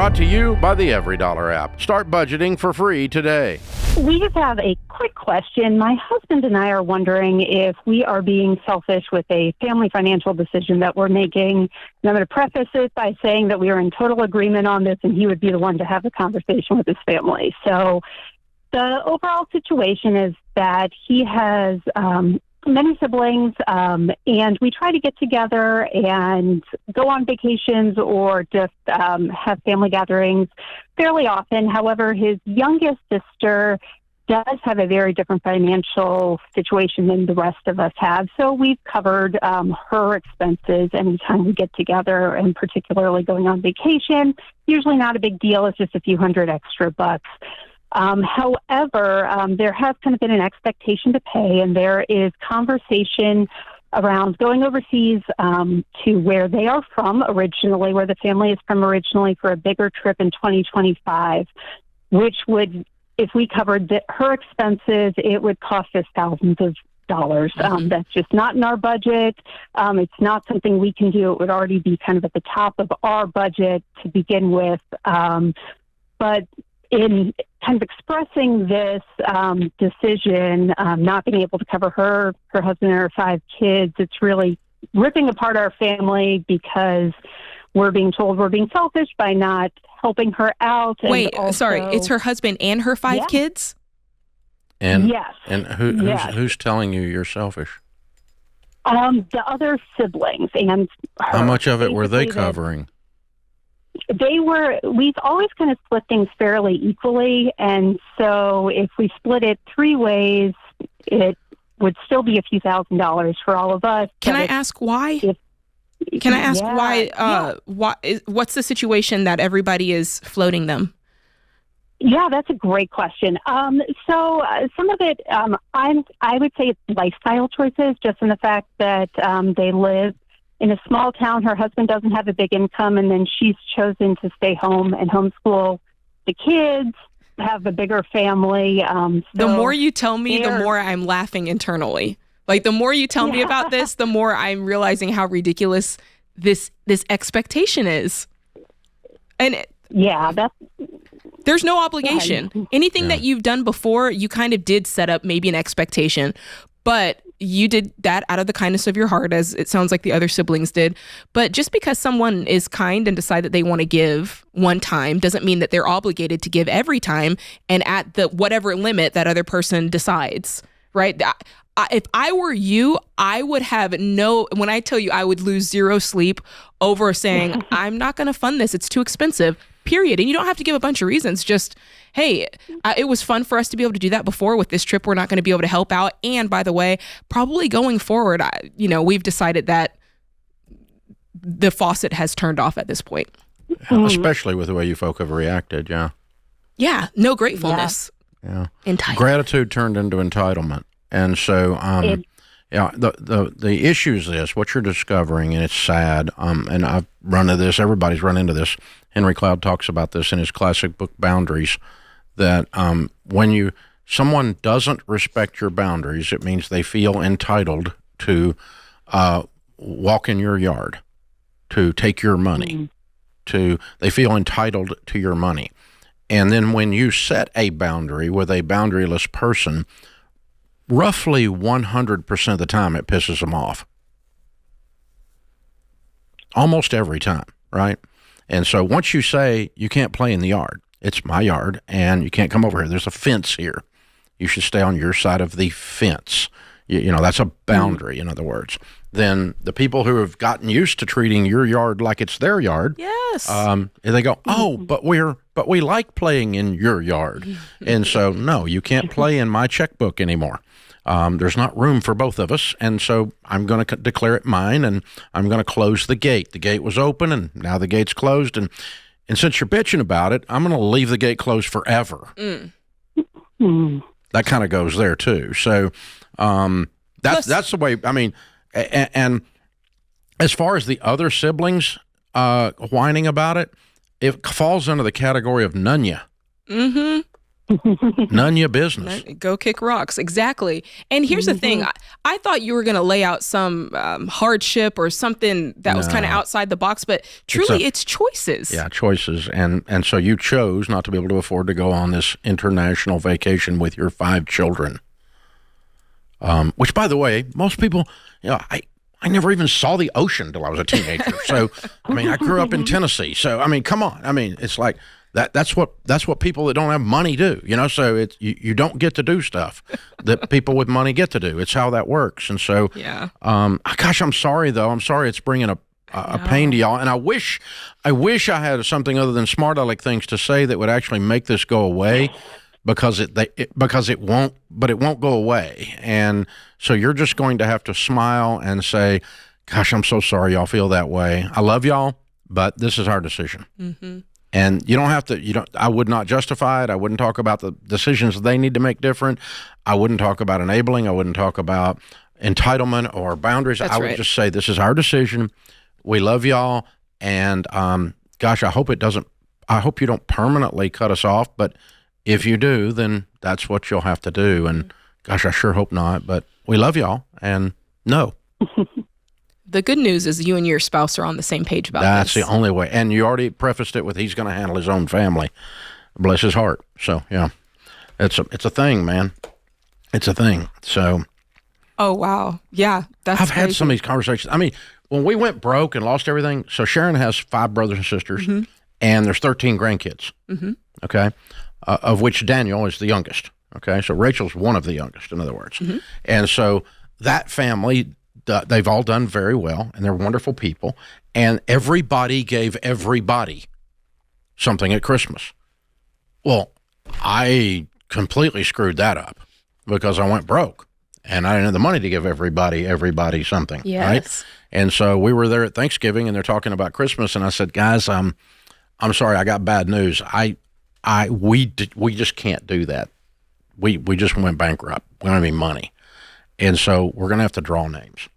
Brought to you by the EveryDollar app. Start budgeting for free today. We just have a quick question. My husband and I are wondering if we are being selfish with a family financial decision that we're making. And I'm going to preface this by saying that we are in total agreement on this, and he would be the one to have the conversation with his family. So the overall situation is that he has many siblings, and we try to get together and go on vacations or just have family gatherings fairly often. However, his youngest sister does have a very different financial situation than the rest of us have. So we've covered her expenses anytime we get together, and particularly going on vacation. Usually not a big deal. It's just a few hundred extra bucks. However, there has kind of been an expectation to pay, and there is conversation around going overseas to where they are from originally, where the family is from originally, for a bigger trip in 2025, which would, if we covered her expenses, it would cost us thousands of dollars. That's just not in our budget. It's not something we can do. It would already be kind of at the top of our budget to begin with. But in kind of expressing this decision, not being able to cover her husband, and her 5 kids, it's really ripping apart our family because we're being told we're being selfish by not helping her out. And wait, sorry, it's her husband and her 5 kids? And yes. And who's telling you you're selfish? The other siblings and her. How much of it were they covering? We've always kind of split things fairly equally, and so if we split it 3 ways, it would still be a few $1,000s for all of us. Can I ask why? What's the situation that everybody is floating them? Yeah, that's a great question. So some of it, I would say it's lifestyle choices, just in the fact that they live in a small town. Her husband doesn't have a big income, and then she's chosen to stay home and homeschool the kids, have a bigger family. The more you tell me, the more I'm laughing internally. Like, the more you tell me about this, the more I'm realizing how ridiculous this expectation is. And there's no obligation. Anything that you've done before, you kind of did set up maybe an expectation, but you did that out of the kindness of your heart, as it sounds like the other siblings did. But just because someone is kind and decide that they want to give one time doesn't mean that they're obligated to give every time and at the whatever limit that other person decides, right? If I were you, I would have when I tell you I would lose 0 sleep over saying, I'm not going to fund this. It's too expensive, period. And you don't have to give a bunch of reasons. Just, hey, it was fun for us to be able to do that before. With this trip, we're not going to be able to help out. And by the way, probably going forward, we've decided that the faucet has turned off at this point. Especially with the way you folk have reacted, yeah. Yeah, no gratefulness. Yeah. Gratitude turned into entitlement. And so, the issue is this, what you're discovering, and it's sad, and I've run into this, everybody's run into this. Henry Cloud talks about this in his classic book, Boundaries, that when someone doesn't respect your boundaries, it means they feel entitled to walk in your yard, to take your money, they feel entitled to your money. And then when you set a boundary with a boundaryless person, roughly 100% of the time, it pisses them off. Almost every time, right? And so once you say, you can't play in the yard, it's my yard, and you can't come over here. There's a fence here. You should stay on your side of the fence. You know, that's a boundary, in other words. Then the people who have gotten used to treating your yard like it's their yard, they go, but we like playing in your yard. And so, no, you can't play in my checkbook anymore. There's not room for both of us, and so I'm going to declare it mine, and I'm going to close the gate. The gate was open, and now the gate's closed, and since you're bitching about it, I'm going to leave the gate closed forever. That kind of goes there, too. So that's the way, I mean, and as far as the other siblings whining about it, it falls under the category of nunya. None of your business. Go kick rocks. Exactly. And here's the thing. I thought you were going to lay out some hardship or something that was kind of outside the box, but truly it's choices. Yeah, choices. And so you chose not to be able to afford to go on this international vacation with your 5 children. Which, by the way, most people, I never even saw the ocean until I was a teenager. So, I mean, I grew up in Tennessee. So, I mean, come on. I mean, it's like that's what people that don't have money do, So it's you don't get to do stuff that people with money get to do. It's how that works. And so, gosh, I'm sorry though. I'm sorry it's bringing a pain to y'all. And I wish I had something other than smart aleck things to say that would actually make this go away. Because it won't go away, and so you're just going to have to smile and say, "Gosh, I'm so sorry y'all feel that way. I love y'all, but this is our decision." Mm-hmm. And you don't have to. I would not justify it. I wouldn't talk about the decisions they need to make different. I wouldn't talk about enabling. I wouldn't talk about entitlement or boundaries. I would just say this is our decision. We love y'all, and gosh, I hope you don't permanently cut us off, but if you do, then that's what you'll have to do. And gosh, I sure hope not, but we love y'all and no. The good news is you and your spouse are on the same page about That's this. The only way. And you already prefaced it with he's going to handle his own family. Bless his heart. So, yeah, it's a thing, man. It's a thing. So. Oh, wow. Yeah. I've had some of these conversations. I mean, when we went broke and lost everything, so Sharon has 5 brothers and sisters, and there's 13 grandkids. Mm-hmm. Okay. Of which Daniel is the youngest. Okay, so Rachel's one of the youngest, in other words. Mm-hmm. And so that family, they've all done very well, and they're wonderful people. And everybody gave everybody something at Christmas. Well, I completely screwed that up because I went broke, and I didn't have the money to give everybody something. Yes. Right? And so we were there at Thanksgiving, and they're talking about Christmas, and I said, guys, I'm sorry, I got bad news. We just can't do that. We just went bankrupt. We don't have any money, and so we're gonna have to draw names.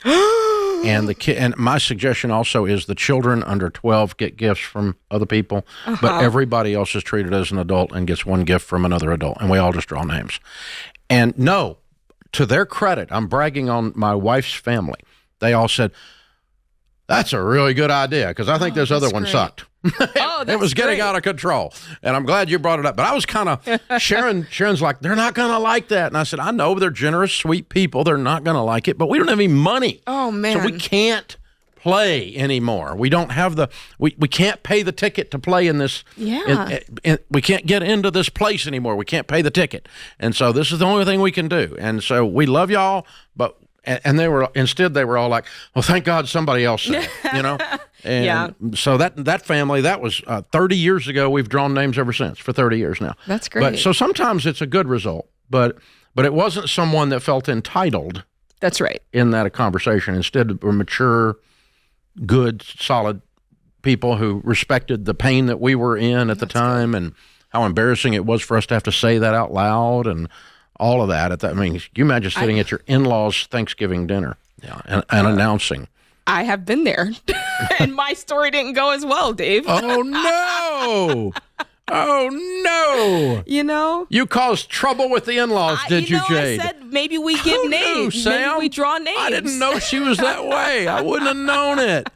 And my suggestion also is the children under 12 get gifts from other people, but everybody else is treated as an adult and gets one gift from another adult, and we all just draw names. And no, to their credit, I'm bragging on my wife's family. They all said, "That's a really good idea," because I think this other one sucked. It was getting out of control, and I'm glad you brought it up. But I was kind of Sharon's like, they're not going to like that, and I said, I know they're generous, sweet people. They're not going to like it, but we don't have any money. Oh man, so we can't play anymore. We don't have we can't pay the ticket to play in this. Yeah, we can't get into this place anymore. We can't pay the ticket, and so this is the only thing we can do. And so we love y'all, but. And they were all like, well, thank God somebody else said it, And so that family, that was 30 years ago. We've drawn names ever since for 30 years now. That's great. But so sometimes it's a good result, but it wasn't someone that felt entitled. That's right. In that conversation. Instead, were mature, good, solid people who respected the pain that we were in at the time and how embarrassing it was for us to have to say that out loud and all of that. I mean, you imagine sitting at your in-laws' Thanksgiving dinner and announcing. I have been there, and my story didn't go as well, Dave. Oh, no. Oh, no. You caused trouble with the in-laws, did you, Jade? I said maybe we give names. Sam? Maybe we draw names. I didn't know she was that way. I wouldn't have known it.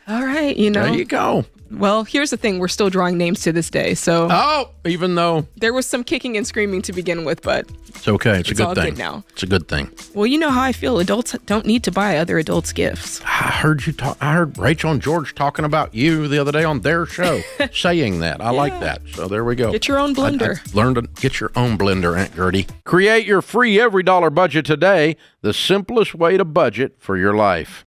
All right, There you go. Well, here's the thing. We're still drawing names to this day. So, even though there was some kicking and screaming to begin with, but it's okay. It's a good thing. Good now. It's a good thing. Well, you know how I feel. Adults don't need to buy other adults gifts. I heard Rachel and George talking about you the other day on their show, saying that. I like that. So there we go. Get your own blender. Learn to get your own blender, Aunt Gertie. Create your free every dollar budget today. The simplest way to budget for your life.